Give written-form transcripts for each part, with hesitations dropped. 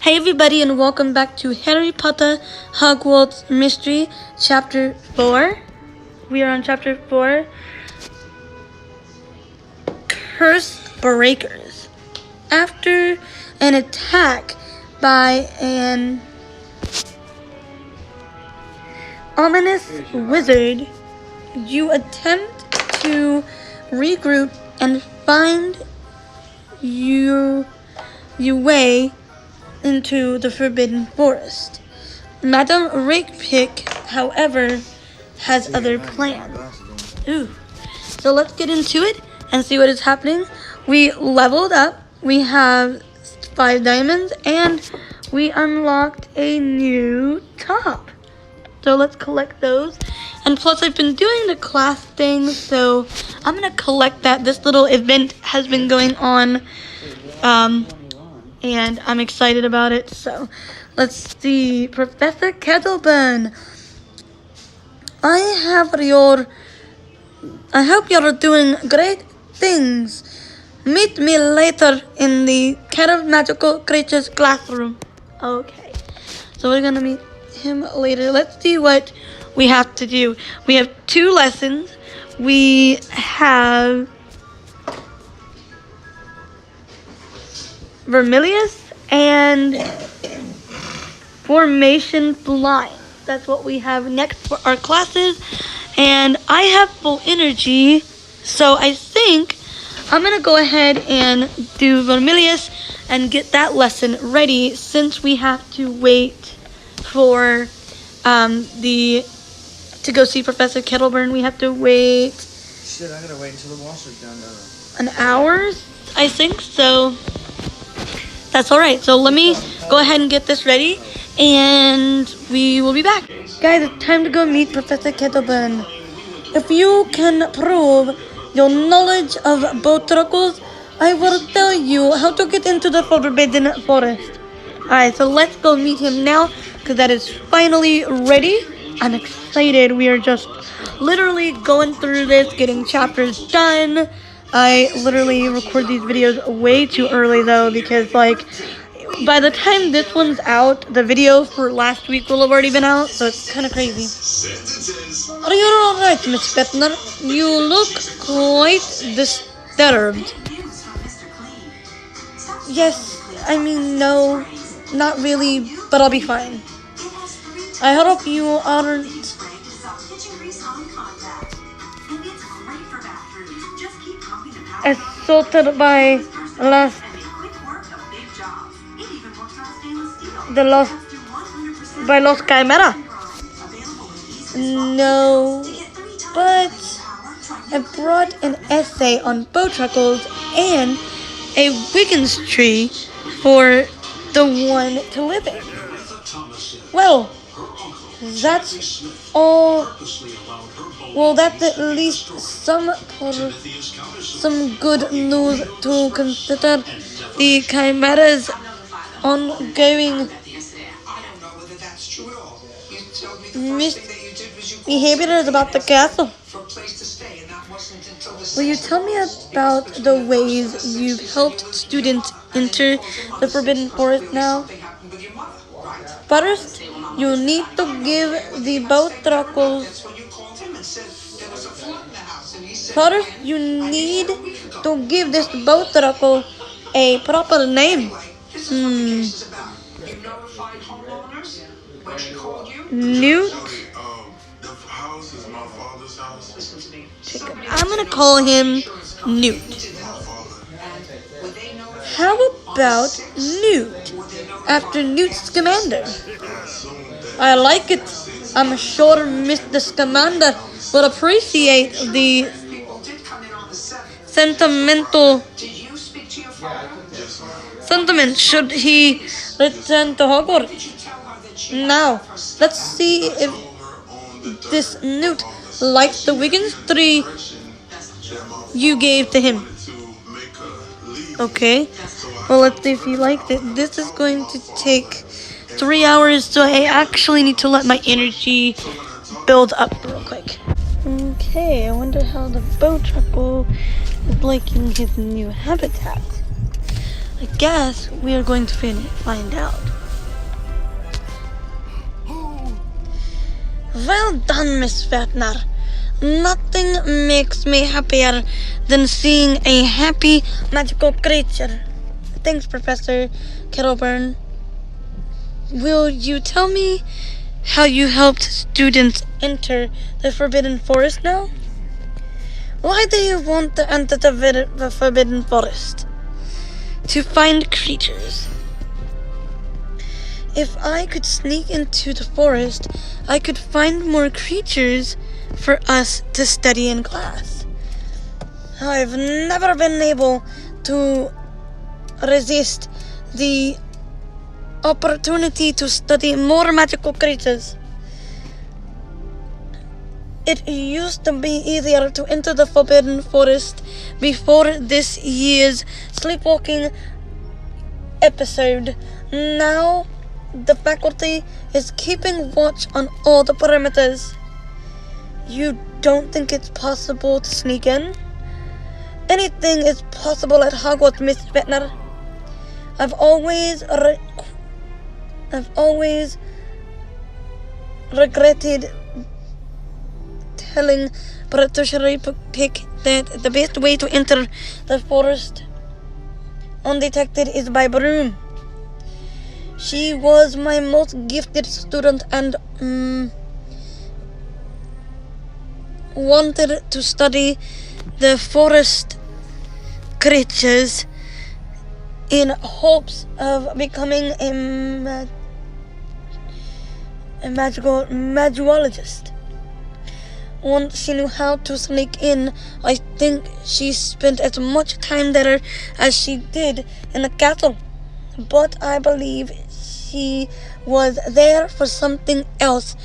Hey everybody, and welcome back to Harry Potter Hogwarts Mystery Chapter 4. We are on Chapter 4. Curse Breakers. After an attack by an ominous wizard, you attempt to regroup and find your way into the Forbidden Forest. Madame Rakepick, however, has other plans. So let's get into it and see what is happening. We leveled up. We have 5 diamonds and we unlocked a new top. So let's collect those. And plus I've been doing the class thing, so I'm going to collect that. This little event has been going on. And I'm excited about it. So let's see. Professor Kettleburn, I hope you're doing great things. Meet me later in the Cat of Magical Creatures classroom. Okay, so we're gonna meet him later. Let's see what we have to do. We have 2 lessons. We have Vermilius and Formation Flying. That's what we have next for our classes. And I have full energy, so I think I'm going to go ahead and do Vermilius and get that lesson ready, since we have to wait for to go see Professor Kettleburn. We have to wait. Shit, I gotta wait until the washer's done. An hour, I think, so that's alright. So let me go ahead and get this ready, and we will be back. Guys, it's time to go meet Professor Kettleburn. If you can prove your knowledge of boat truckles, I will tell you how to get into the Forbidden Forest. Alright, so let's go meet him now, because that is finally ready. I'm excited. We are just literally going through this, getting chapters done. I literally record these videos way too early though, because like by the time this one's out, the video for last week will have already been out, so it's kind of crazy. Are you alright, Miss Fettner? You look quite disturbed. Yes, I mean, no, not really, but I'll be fine. I hope you aren't assaulted by Los Chimera. No, but I brought an essay on boat truckles and a Wiggins tree for the one to live in. Well, that's all. Well, that's at least some good news to consider the Chimera's ongoing misbehaviors about the castle. Will you tell me about the ways you've helped students enter the Forbidden Forest now? First, you need to give the boat truckles. First, you need to give this boat truckle a proper name. Newt. I'm gonna call him Newt. How about Newt, after Newt Scamander? I like it. I'm sure Mr. Scamander will appreciate the sentiment should he return to Hogwarts. Now, let's see if this Newt likes the Wiggins tree you gave to him. Okay, well, let's see if he liked it. This is going to take 3 hours, so I actually need to let my energy build up real quick. Okay, I wonder how the boat truckle is liking his new habitat. I guess we are going to find out. Well done, Miss Fatner. Nothing makes me happier than seeing a happy magical creature. Thanks, Professor Kettleburn. Will you tell me how you helped students enter the Forbidden Forest now? Why do you want to enter the Forbidden Forest? To find creatures. If I could sneak into the forest, I could find more creatures for us to study in class. I've never been able to resist the opportunity to study more magical creatures. It used to be easier to enter the Forbidden Forest before this year's sleepwalking episode. Now, the faculty is keeping watch on all the perimeters. You don't think it's possible to sneak in? Anything is possible at Hogwarts, Miss Fetner. I've always regretted telling Professor Pick that the best way to enter the forest undetected is by broom. She was my most gifted student and wanted to study the forest creatures in hopes of becoming a magologist. Once she knew how to sneak in, I think she spent as much time there as she did in the castle. But I believe she was there for something else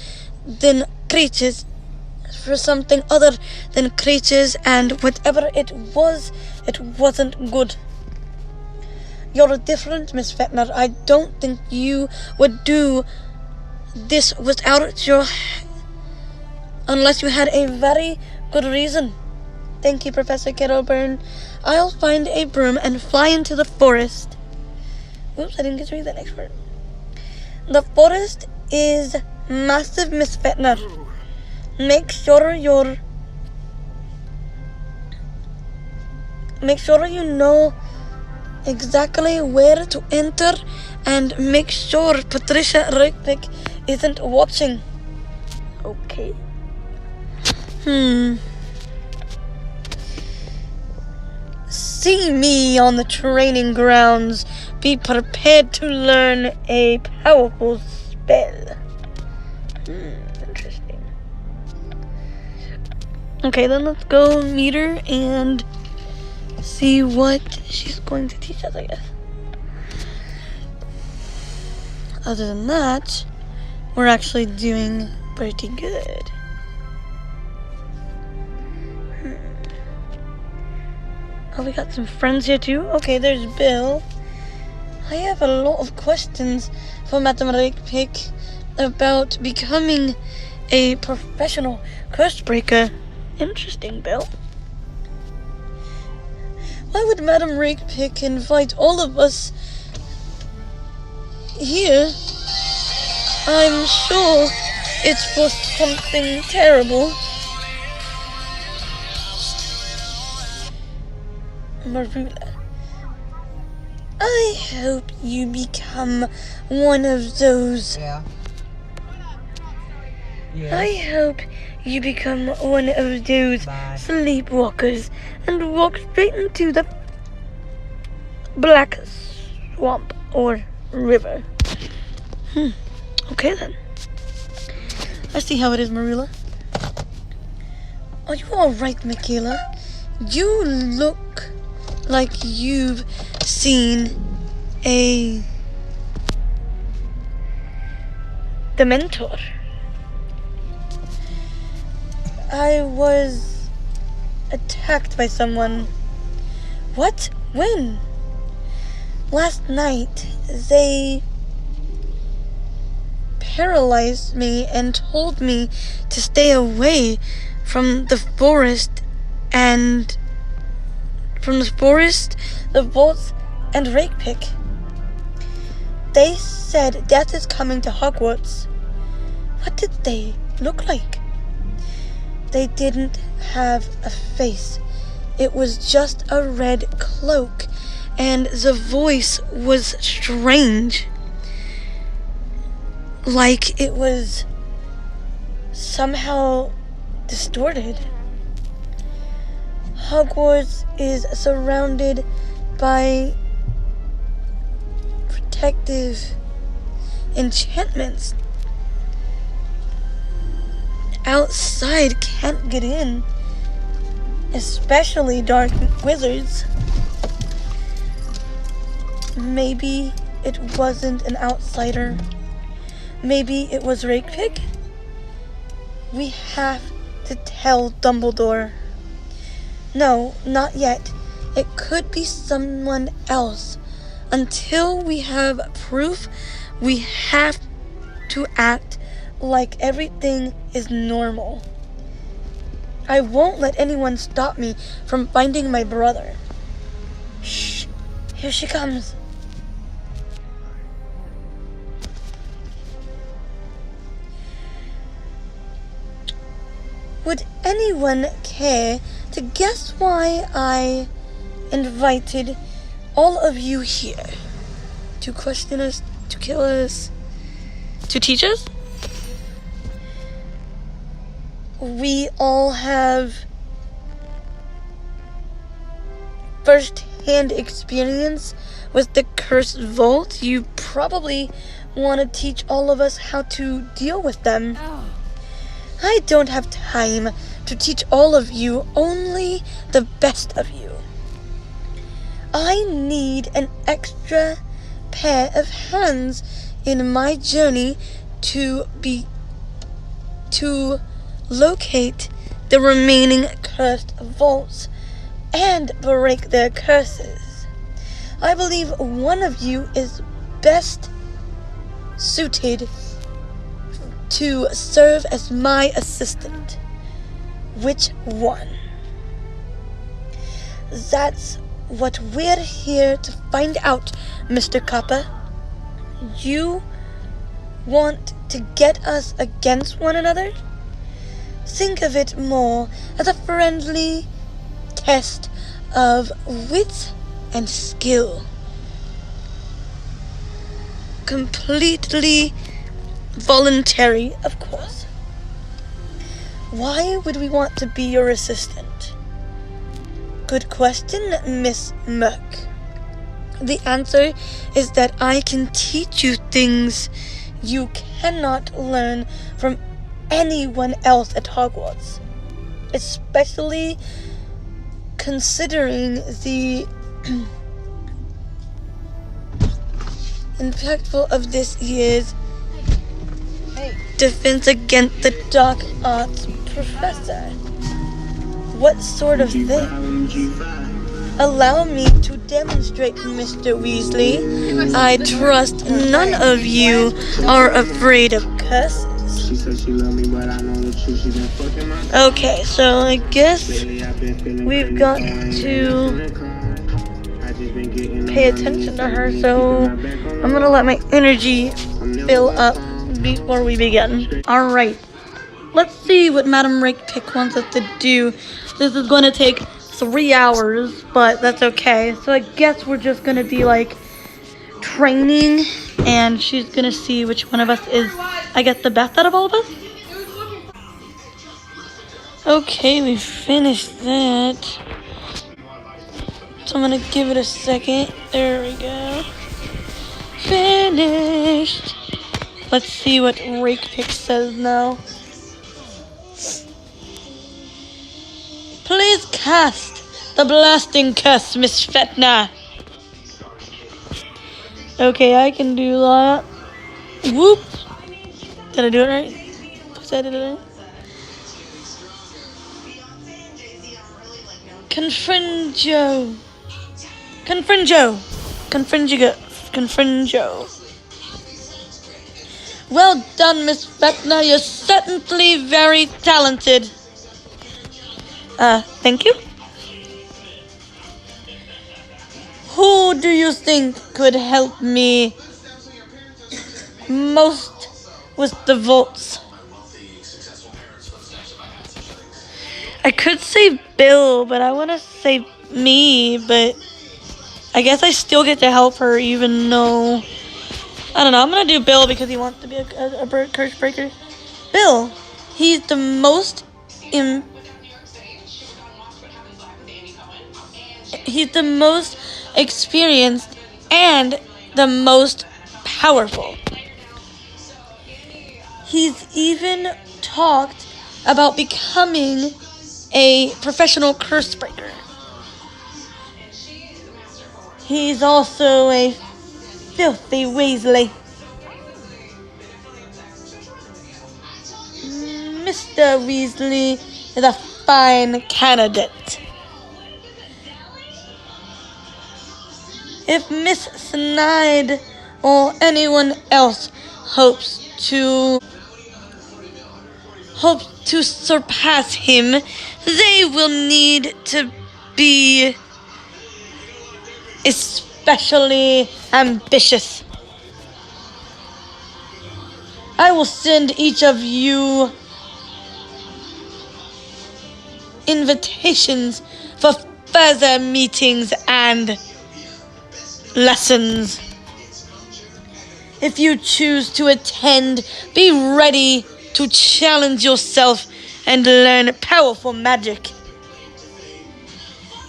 than creatures, for something other than creatures, and whatever it wasn't good. You're different, Miss Fetner. I don't think you would do this unless you had a very good reason. Thank you, Professor Kettleburn. I'll find a broom and fly into the forest. Oops, I didn't get to read that next word. The forest is massive, Miss Fetner. Make sure you know exactly where to enter, and make sure Patricia Rickpick isn't watching. Okay. See me on the training grounds. Be prepared to learn a powerful spell. Interesting. Okay, then let's go meet her and see what she's going to teach us, I guess. Other than that, we're actually doing pretty good. Oh, we got some friends here too. Okay, there's Bill. I have a lot of questions for Madame Rakepick about becoming a professional curse breaker. Interesting, Bill. Why would Madame Rakepick invite all of us here? I'm sure it's for something terrible. Marula. I hope you become one of those. Yeah. I hope you become one of those sleepwalkers and walk straight into the black swamp or river. Okay then. I see how it is, Marula. Are you alright, Michaela? You look like you've seen a Dementor. I was attacked by someone. What? When? Last night, they paralyzed me and told me to stay away from the forest, and from the forest, the vaults and Rakepick. They said death is coming to Hogwarts. What did they look like? They didn't have a face. It was just a red cloak, and the voice was strange. Like it was somehow distorted. Hogwarts is surrounded by protective enchantments. Outside can't get in, especially dark wizards. Maybe it wasn't an outsider. Maybe it was Rakepick. We have to tell Dumbledore. No, not yet. It could be someone else. Until we have proof, we have to act like everything is normal. I won't let anyone stop me from finding my brother. Shh, here she comes. Would anyone care to guess why I invited all of you here? To question us, to kill us, to teach us? We all have first-hand experience with the cursed vault. You probably want to teach all of us how to deal with them. I don't have time to teach all of you, only the best of you. I need an extra pair of hands in my journey to locate the remaining cursed vaults and break their curses. I believe one of you is best suited to serve as my assistant. Which one? That's what we're here to find out, Mr. Copper. You want to get us against one another? Think of it more as a friendly test of wit and skill. Completely voluntary, of course. Why would we want to be your assistant? Good question, Miss Merk. The answer is that I can teach you things you cannot learn from anyone else at Hogwarts, especially considering the impactful of this year's defense against the dark arts professor. What sort of thing? Allow me to demonstrate, Mr. Weasley. I trust none of you are afraid of curses. She said she loved me, but I know the truth. She been fucking my. Okay, so I guess we've got to pay attention to her, so I'm gonna let my energy fill up before we begin. Alright, let's see what Madam Rakepick wants us to do. This is gonna take 3 hours, but that's okay. So I guess we're just gonna be like training, and she's gonna see which one of us is, I guess, the best out of all of us. Okay, we finished that. So I'm gonna give it a second. There we go. Finished. Let's see what Rakepick says now. Please cast the blasting curse, Miss Fetna. Okay, I can do that. Whoop. Did I do it right? Please, I did it right. Confringo. Well done, Miss Fetna. You're certainly very talented. Thank you. Who do you think could help me most with the volts? I could say Bill, but I want to say me, but I guess I still get to help her even though... I don't know, I'm going to do Bill because he wants to be a curse breaker. Bill, he's the most... he's the most experienced and the most powerful. He's even talked about becoming a professional curse breaker. He's also a filthy Weasley. Mr. Weasley is a fine candidate. If Miss Snide or anyone else hopes to surpass him, they will need to be especially ambitious. I will send each of you invitations for further meetings and lessons. If you choose to attend, be ready to challenge yourself and learn powerful magic.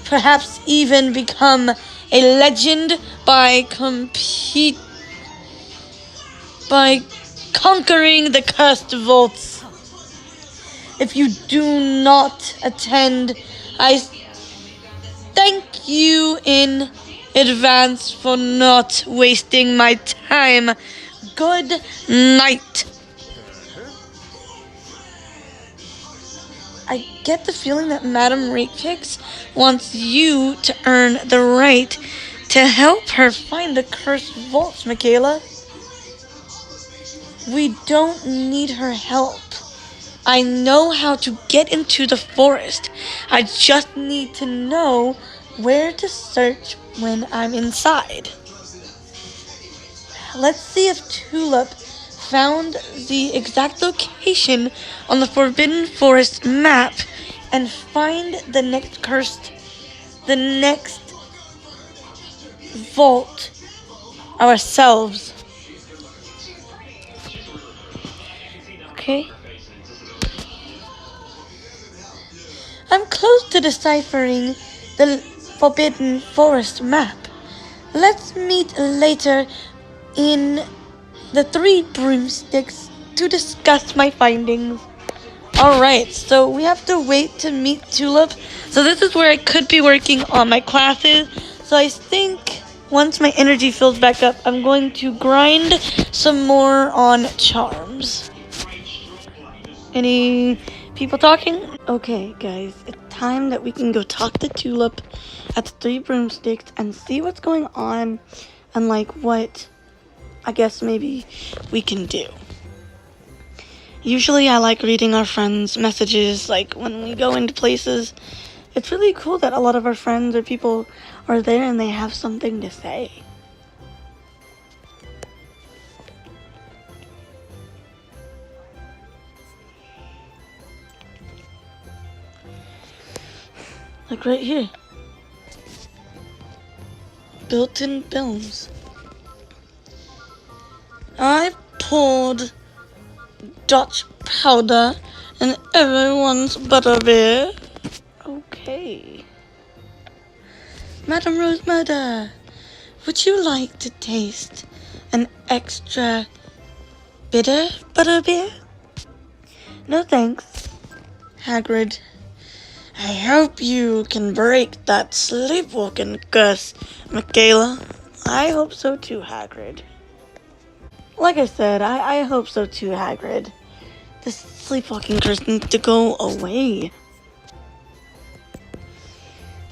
Perhaps even become a legend by conquering the cursed vaults. If you do not attend, I thank you in advance for not wasting my time. Good night. I get the feeling that Madame Rakefix wants you to earn the right to help her find the cursed vaults, Michaela. We don't need her help. I know how to get into the forest. I just need to know where to search when I'm inside. Let's see if Tulip found the exact location on the Forbidden Forest map and find the next vault ourselves. Okay. I'm close to deciphering the Forbidden Forest map. Let's meet later in the Three Broomsticks to discuss my findings. Alright, so we have to wait to meet Tulip. So this is where I could be working on my classes. So I think once my energy fills back up, I'm going to grind some more on charms. Any people talking? Okay, guys, it's time that we can go talk to Tulip at the Three Broomsticks and see what's going on and like what I guess maybe we can do. Usually I like reading our friends' messages like when we go into places. It's really cool that a lot of our friends or people are there and they have something to say. Like right here. Built-in films. I poured Dutch powder in everyone's butterbeer. Okay. Madame Rose Murder, would you like to taste an extra bitter butterbeer? No thanks, Hagrid. I hope you can break that sleepwalking curse, Michaela. I hope so too, Hagrid. Like I said, I hope so too, Hagrid. This sleepwalking curse needs to go away.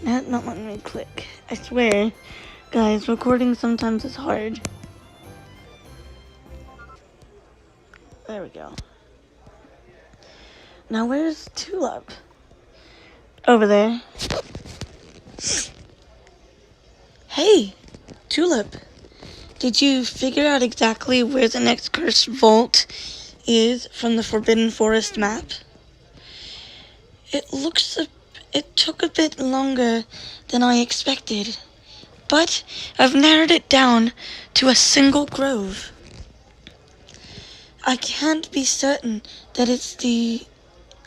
Not letting me click. I swear, guys, recording sometimes is hard. There we go. Now where's Tulip? Over there. Hey! Tulip, did you figure out exactly where the next cursed vault is from the Forbidden Forest map? It took a bit longer than I expected, but I've narrowed it down to a single grove. I can't be certain that it's the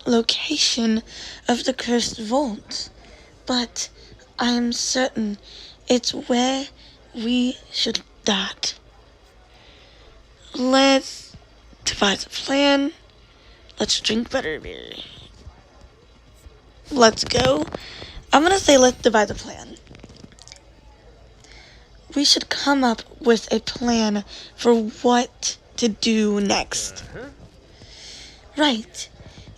location of the cursed vault, but I am certain it's where we should start. Let's devise a plan. Let's drink butterbeer. Let's go. I'm gonna say let's devise a plan. We should come up with a plan for what to do next. Right.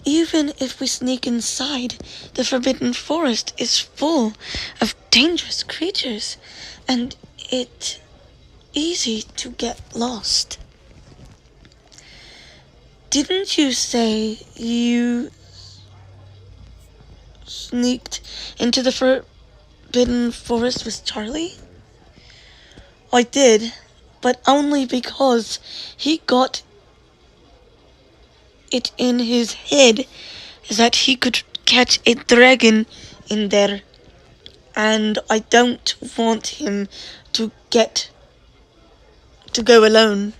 Even if we sneak inside, the Forbidden Forest is full of dangerous creatures, and it's easy to get lost. Didn't you say you sneaked into the Forbidden Forest with Charlie? I did, but only because he got it in his head that he could catch a dragon in there, and I don't want him to go alone.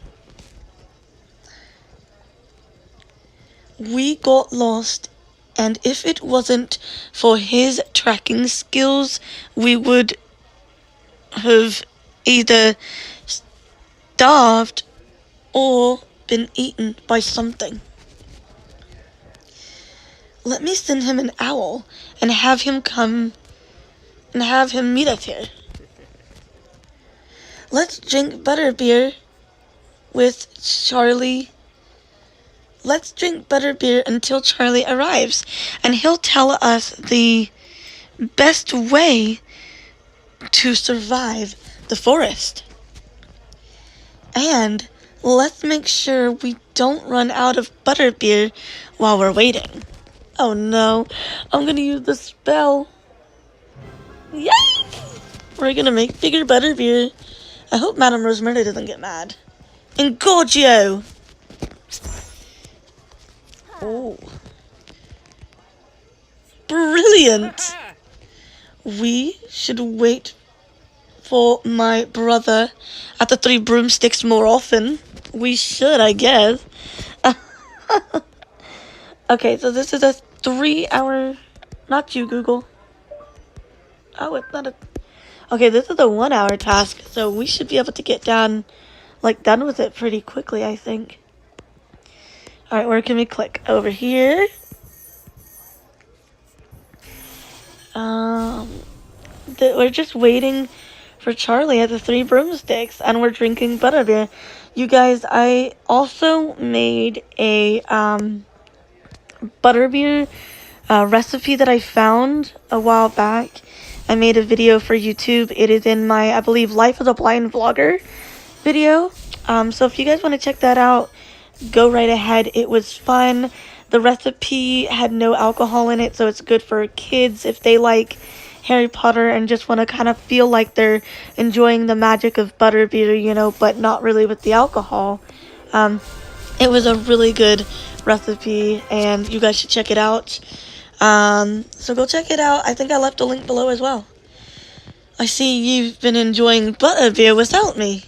We got lost, and if it wasn't for his tracking skills, we would have either starved or been eaten by something. Let me send him an owl and have him meet us here. Let's drink butterbeer with Charlie. Let's drink butterbeer until Charlie arrives, and he'll tell us the best way to survive the forest. And let's make sure we don't run out of butterbeer while we're waiting. Oh no, I'm gonna use the spell. Yay! We're gonna make bigger butterbeer. I hope Madame Rosemary doesn't get mad. Engorgio! Oh. Brilliant! We should wait for my brother at the Three Broomsticks more often. We should, I guess. Okay, so this is a 3-hour... Not you, Google. Oh, it's not a... Okay, this is a 1-hour task, so we should be able to get done with it pretty quickly, I think. Alright, where can we click? Over here. We're just waiting for Charlie at the Three Broomsticks, and we're drinking butterbeer. You guys, I also made a butterbeer recipe that I found a while back. I made a video for YouTube. It is in my, I believe, Life as a Blind Vlogger video. So if you guys want to check that out, go right ahead. It was fun. The recipe had no alcohol in it, so it's good for kids if they like Harry Potter and just want to kind of feel like they're enjoying the magic of butterbeer, you know, but not really with the alcohol. It was a really good recipe, and you guys should check it out. So go check it out. I think I left a link below as well. I see you've been enjoying butterbeer without me.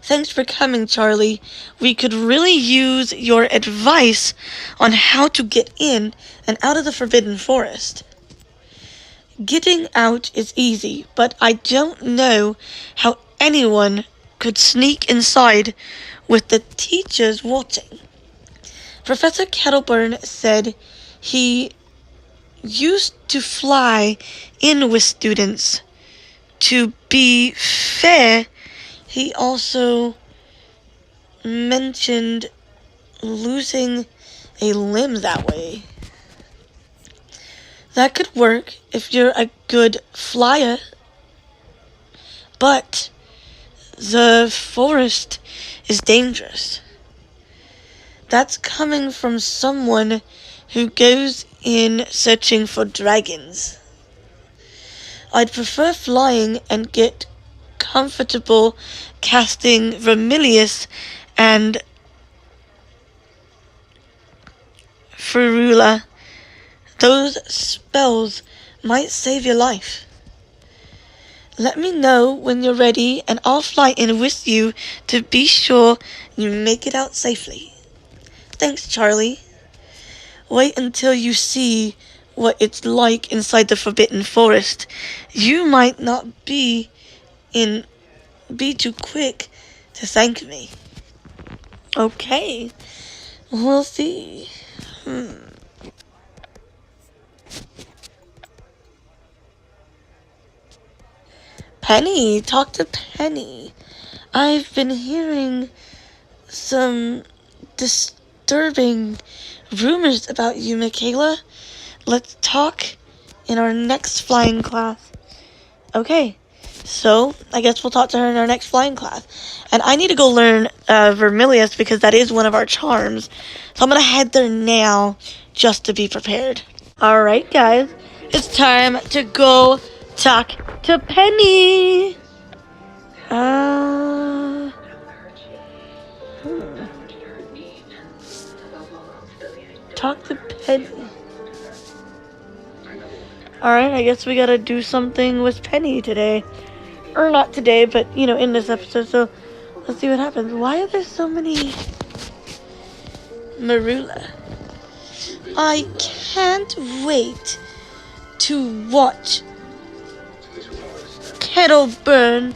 Thanks for coming, Charlie. We could really use your advice on how to get in and out of the Forbidden Forest. Getting out is easy, but I don't know how anyone could sneak inside with the teachers watching. Professor Kettleburn said he used to fly in with students. To be fair, he also mentioned losing a limb that way. That could work if you're a good flyer, but the forest is dangerous. That's coming from someone who goes in searching for dragons. I'd prefer flying and get comfortable casting Vermilius and Ferula. Those spells might save your life. Let me know when you're ready, and I'll fly in with you to be sure you make it out safely. Thanks, Charlie. Wait until you see what it's like inside the Forbidden Forest. You might not be too quick to thank me. Okay, we'll see. Penny, talk to Penny. I've been hearing some disturbing rumors about you, Michaela. Let's talk in our next flying class. Okay, so I guess we'll talk to her in our next flying class. And I need to go learn Vermilius because that is one of our charms. So I'm going to head there now just to be prepared. Alright, guys. It's time to go talk to Penny. Talk to Penny. Alright, I guess we gotta do something with Penny today. Or not today, but, in this episode. So, let's see what happens. Why are there so many Marula? I can't wait to watch Kettle burn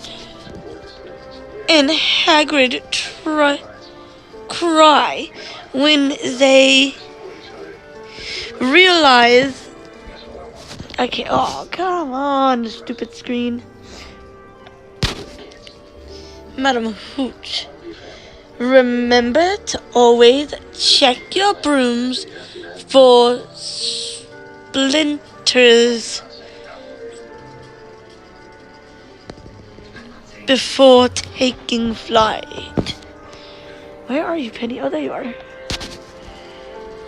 and Hagrid cry when they realize I can't. Oh, come on, stupid screen. Madam Hooch, remember to always check your brooms for splinters before taking flight. Where are you, Penny? Oh, there you are.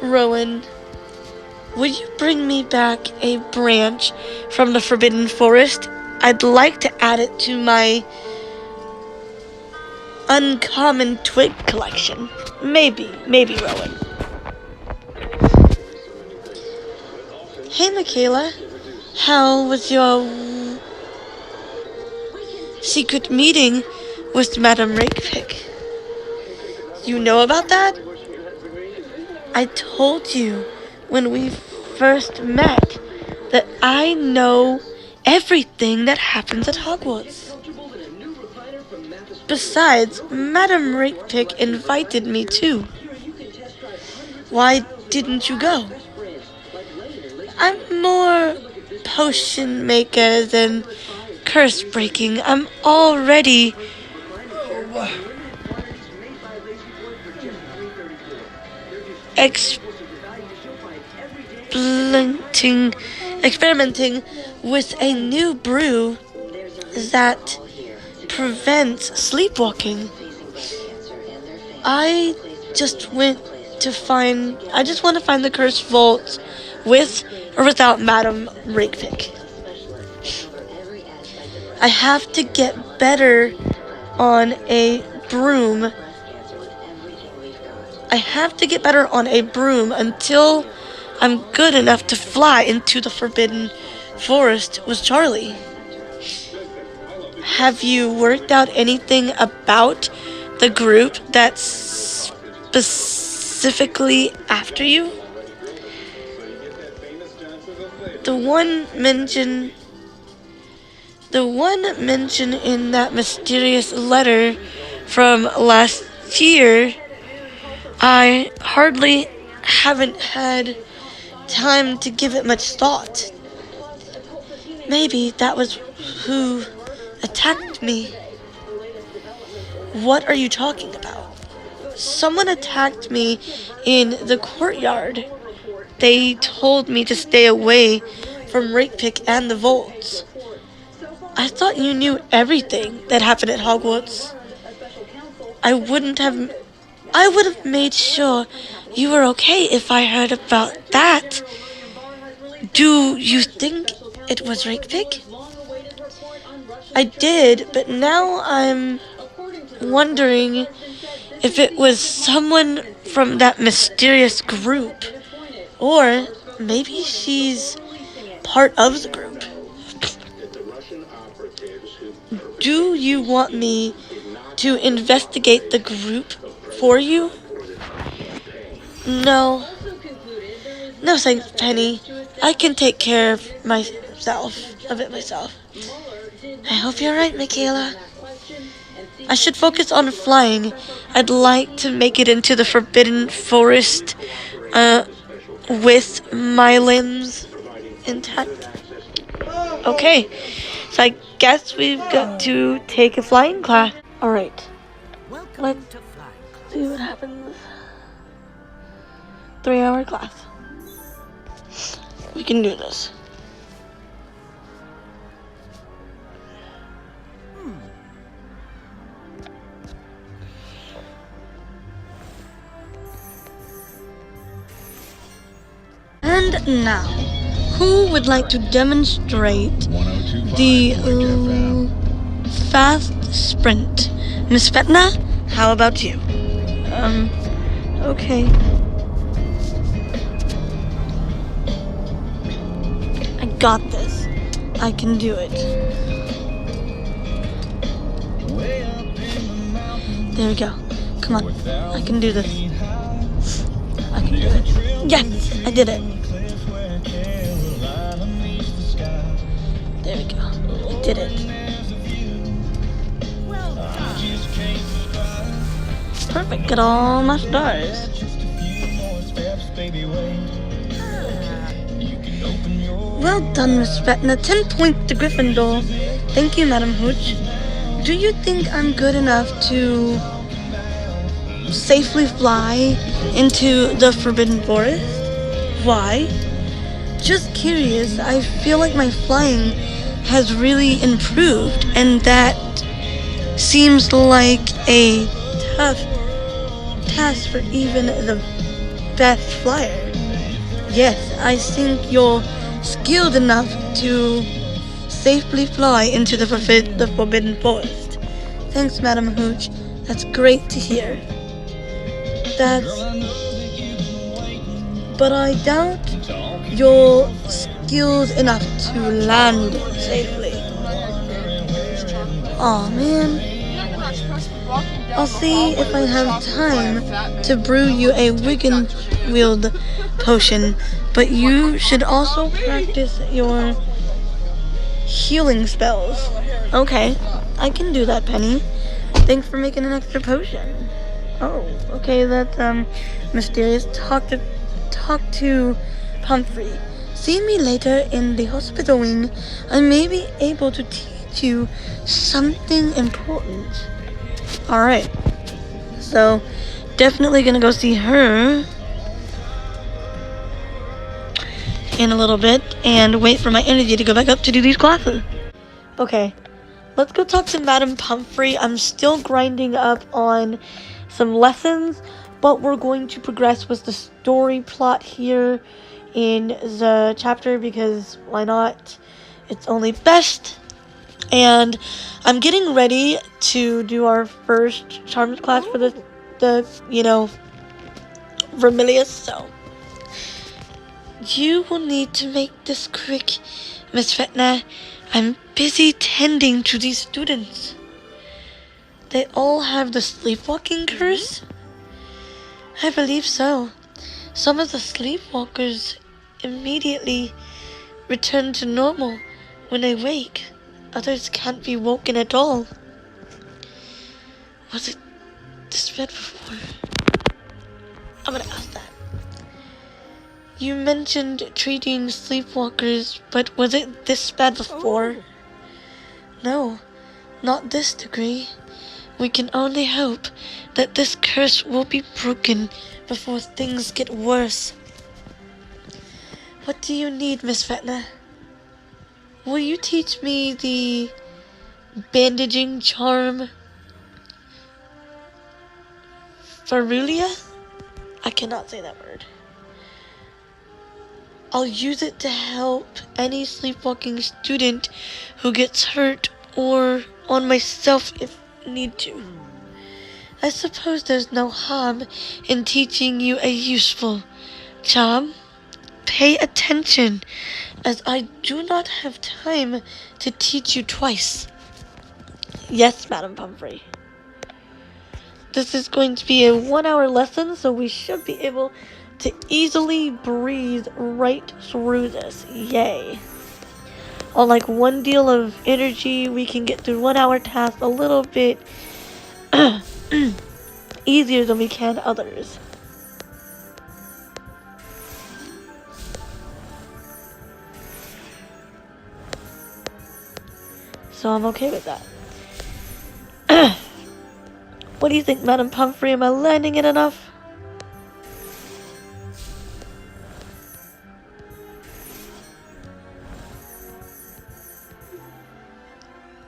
Rowan, would you bring me back a branch from the Forbidden Forest? I'd like to add it to my uncommon twig collection. Maybe, Rowan. Hey, Michaela. How was your secret meeting with Madame Rakepick? You know about that? I told you when we first met that I know everything that happens at Hogwarts. Besides, Madame Rakepick invited me too. Why didn't you go? I'm more potion maker than curse breaking. I'm already experimenting with a new brew that prevents sleepwalking. I just want to find the cursed vaults with or without Madame Rakepick. I have to get better on a broom. Until I'm good enough to fly into the Forbidden Forest with Charlie. Have you worked out anything about the group that's specifically after you? The one mentioned in that mysterious letter from last year, I hardly haven't had time to give it much thought. Maybe that was who attacked me. What are you talking about? Someone attacked me in the courtyard. They told me to stay away from Rakepick and the vaults. I thought you knew everything that happened at Hogwarts. I would have made sure you were okay if I heard about that. Do you think it was Rakepick? I did, but now I'm wondering if it was someone from that mysterious group. Or maybe she's part of the group. Do you want me to investigate the group for you? No. No thanks, Penny. I can take care of it myself. I hope you're right, Michaela. I should focus on flying. I'd like to make it into the Forbidden Forest, with my limbs intact. Okay, so I guess we've got to take a flying class. Alright, let's see what happens. 3-hour class. We can do this. And now, who would like to demonstrate the fast sprint? Miss Fetna, how about you? Okay. I got this. I can do it. There we go. Come on. I can do this. I can do it. Yes, I did it. There we go. I did it. Perfect. Got all my stars. Well done, Miss Fetna. 10 points to Gryffindor. Thank you, Madam Hooch. Do you think I'm good enough to safely fly into the Forbidden Forest? Why? Just curious. I feel like my flying has really improved, and that seems like a tough task for even the best flyer. Yes, I think you're skilled enough to safely fly into the Forbidden Forest. Thanks, Madam Hooch. That's great to hear. But I doubt you're skilled enough to land safely. Aw, man. I'll see if I have time to brew you a Wiggenweld potion, but you should also practice your healing spells. Okay, I can do that, Penny. Thanks for making an extra potion. Oh, okay, that's mysterious. Talk to Pumphrey. See me later in the hospital wing. I may be able to teach you something important. Alright. So, definitely gonna go see her in a little bit and wait for my energy to go back up to do these classes. Okay. Let's go talk to Madam Pumphrey. I'm still grinding up on some lessons, but we're going to progress with the story plot here in the chapter because why not? It's only best. And I'm getting ready to do our first charms class for the Vermilius, so you will need to make this quick, Miss Fetna. I'm busy tending to these students. They all have the sleepwalking curse? I believe so. Some of the sleepwalkers immediately return to normal when they wake. Others can't be woken at all. Was it this bad before? I'm gonna ask that. You mentioned treating sleepwalkers, but was it this bad before? No, not this degree. We can only hope that this curse will be broken before things get worse. What do you need, Miss Fetna? Will you teach me the bandaging charm? Ferulia? I cannot say that word. I'll use it to help any sleepwalking student who gets hurt or on myself if need to. I suppose there's no harm in teaching you a useful charm. Pay attention, as I do not have time to teach you twice. Yes, Madam Pumphrey. This is going to be a 1-hour lesson, so we should be able to easily breeze right through this. Yay. On like one deal of energy, we can get through 1-hour tasks a little bit easier than we can others. So I'm okay with that. What do you think, Madam Pumphrey? Am I landing it enough?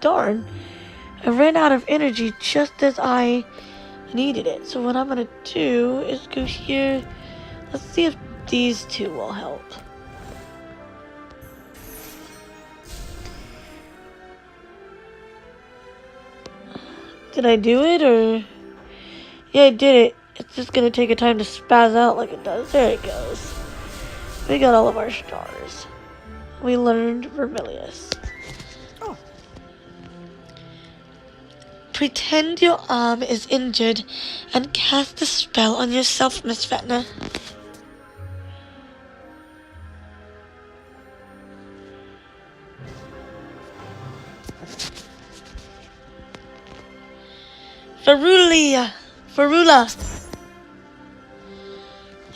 Darn. I ran out of energy just as I needed it. So what I'm gonna do is go here. Let's see if these two will help. Did I do it, or? Yeah, I did it. It's just gonna take a time to spaz out like it does. There it goes. We got all of our stars. We learned Vermilius. Oh. Pretend your arm is injured and cast a spell on yourself, Miss Vecna. Ferula.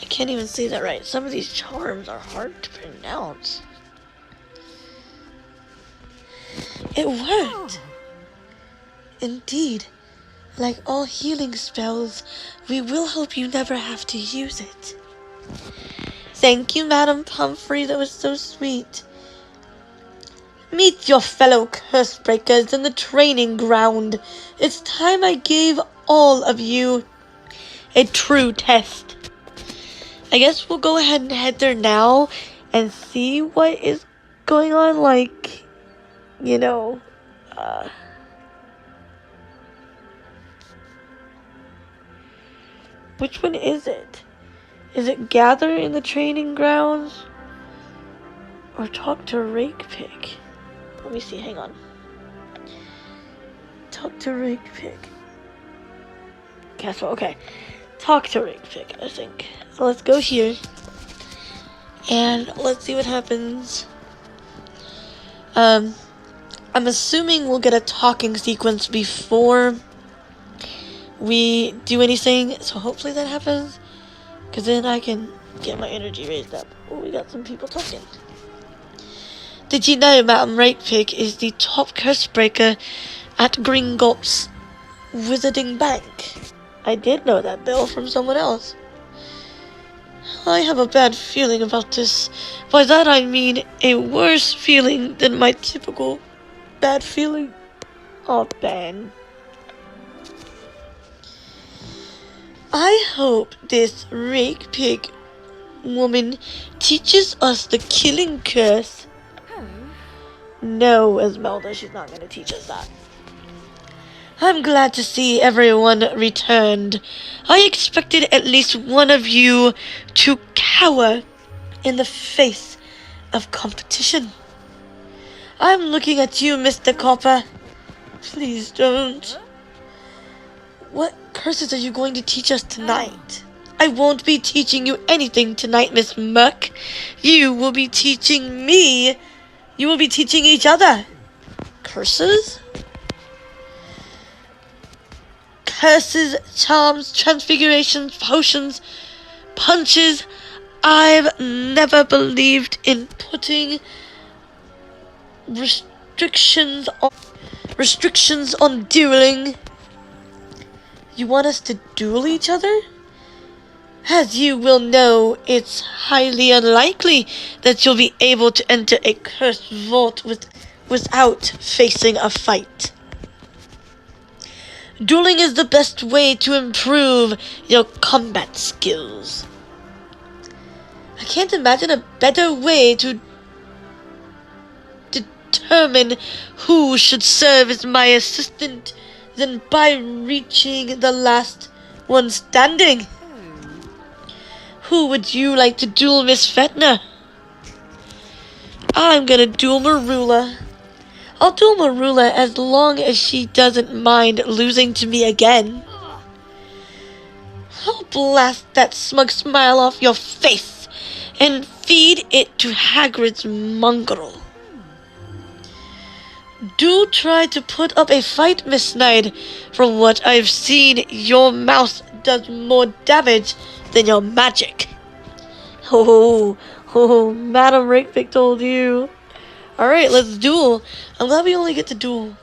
I can't even say that right. Some of these charms are hard to pronounce. It worked. Indeed, like all healing spells, we will hope you never have to use it. Thank you, Madam Pumphrey. That was so sweet. Meet your fellow curse breakers in the training ground. It's time I gave all of you a true test. I guess we'll go ahead and head there now and see what is going on, like, you know, which one is it? Is it gather in the training grounds or talk to Rakepig? Let me see, hang on. Talk to Rakepig. Castle, okay. Talk to Rakepig, I think. So let's go here. And let's see what happens. I'm assuming we'll get a talking sequence before we do anything. So hopefully that happens. Because then I can get my energy raised up. Oh, we got some people talking. Did you know Madam Rakepig is the top curse breaker at Gringotts Wizarding Bank? I did know that, Bill, from someone else. I have a bad feeling about this. By that I mean a worse feeling than my typical bad feeling. Oh, Ben. I hope this Rakepig woman teaches us the killing curse. No, Esmeralda, she's not going to teach us that. I'm glad to see everyone returned. I expected at least one of you to cower in the face of competition. I'm looking at you, Mr. Copper. Please don't. What curses are you going to teach us tonight? I won't be teaching you anything tonight, Miss Muck. You will be teaching me. You will be teaching each other. Curses? Curses, charms, transfigurations, potions, punches. I've never believed in putting restrictions on dueling. You want us to duel each other? As you will know, it's highly unlikely that you'll be able to enter a cursed vault without facing a fight. Dueling is the best way to improve your combat skills. I can't imagine a better way to determine who should serve as my assistant than by reaching the last one standing. Who would you like to duel, Miss Fetner? I'm gonna duel Marula. I'll duel Marula as long as she doesn't mind losing to me again. I'll blast that smug smile off your face and feed it to Hagrid's mongrel. Do try to put up a fight, Miss Knight. From what I've seen, your mouth does more damage than your magic. Oh, Madam Rakepick told you. Alright, let's duel. I'm glad we only get to duel.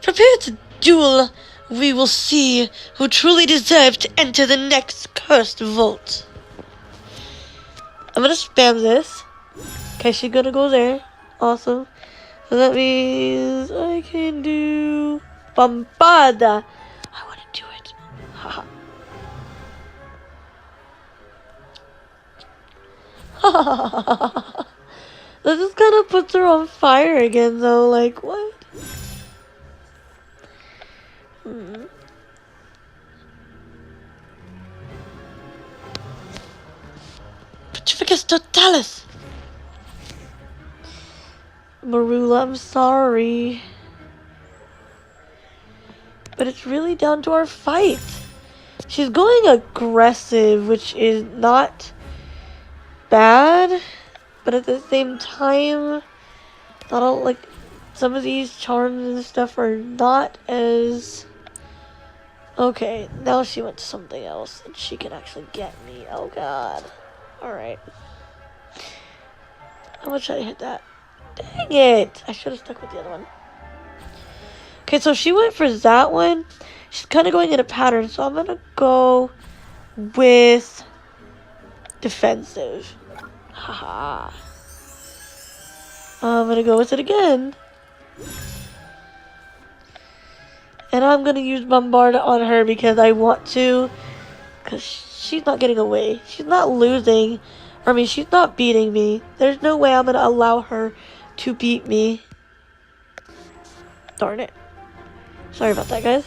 Prepare to duel. We will see who truly deserves to enter the next cursed vault. I'm gonna spam this. Okay, she's gonna go there. Awesome. So that means I can do Bombarda. I wanna do it. Haha. This just kind of puts her on fire again, though. Like, what? Petrificus Totalis! Marula, I'm sorry. But it's really down to our fight. She's going aggressive, which is not bad. But at the same time, I don't like some of these charms and stuff are not as okay. Now she went to something else and she can actually get me. Oh god. Alright. I'm gonna try to hit that. Dang it! I should have stuck with the other one. Okay, so she went for that one. She's kind of going in a pattern, so I'm gonna go with defensive. Haha. I'm gonna go with it again. And I'm gonna use Bombarda on her because I want to. Because she's not getting away. She's not losing. I mean, she's not beating me. There's no way I'm gonna allow her to beat me. Darn it. Sorry about that, guys.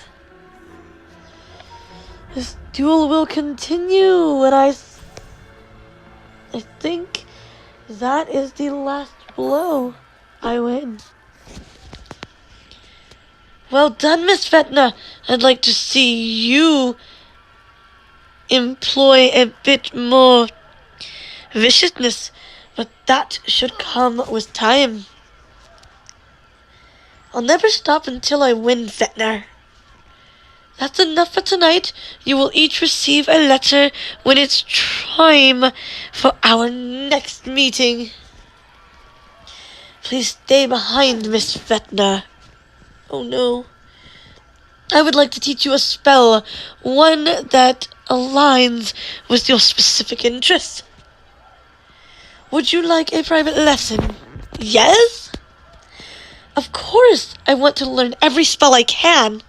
This duel will continue, and I think that is the last blow. I win. Well done, Miss Fetner. I'd like to see you employ a bit more viciousness, but that should come with time. I'll never stop until I win, Fetner. That's enough for tonight. You will each receive a letter when it's time for our next meeting. Please stay behind, Miss Fetner. Oh no. I would like to teach you a spell, one that aligns with your specific interests. Would you like a private lesson? Yes? Of course, I want to learn every spell I can.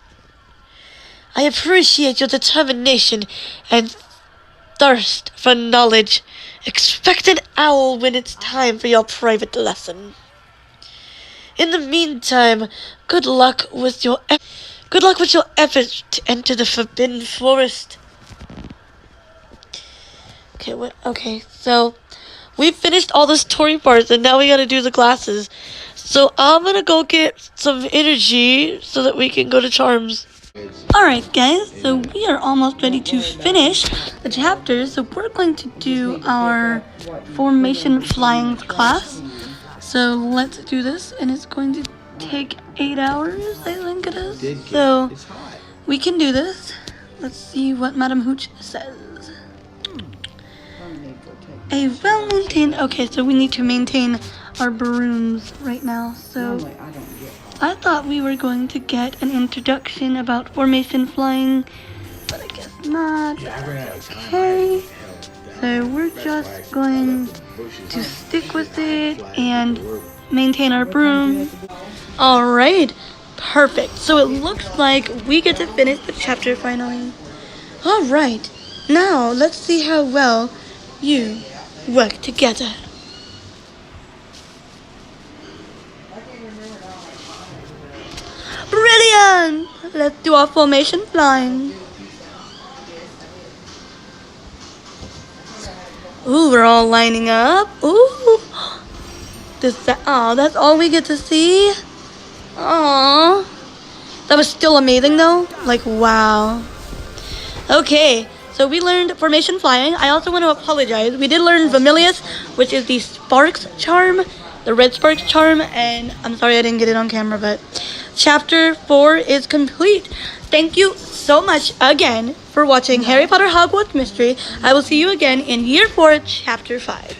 I appreciate your determination and thirst for knowledge. Expect an owl when it's time for your private lesson. In the meantime, good luck with your efforts to enter the Forbidden Forest. Okay, so we finished all the story parts and now we gotta do the classes. So I'm gonna go get some energy so that we can go to Charms. Alright guys, so we are almost ready to finish the chapters. So we're going to do our formation flying class. So let's do this, and it's going to take 8 hours, I think it is. So we can do this. Let's see what Madam Hooch says. A well-maintained... Okay, so we need to maintain our brooms right now. So I thought we were going to get an introduction about formation flying, but I guess not. Okay. So we're just going to stick with it and maintain our broom. Alright, perfect. So it looks like we get to finish the chapter finally. Alright, now let's see how well you work together. Brilliant! Let's do our formation flying. Ooh, we're all lining up. Ooh. That's all we get to see? Aww. That was still amazing though. Like, wow. Okay, so we learned formation flying. I also want to apologize. We did learn Familius, which is the Sparks charm, the red Sparks charm, and I'm sorry I didn't get it on camera, but chapter 4 is complete. Thank you so much again for watching Harry Potter Hogwarts Mystery. I will see you again in year 4, chapter 5.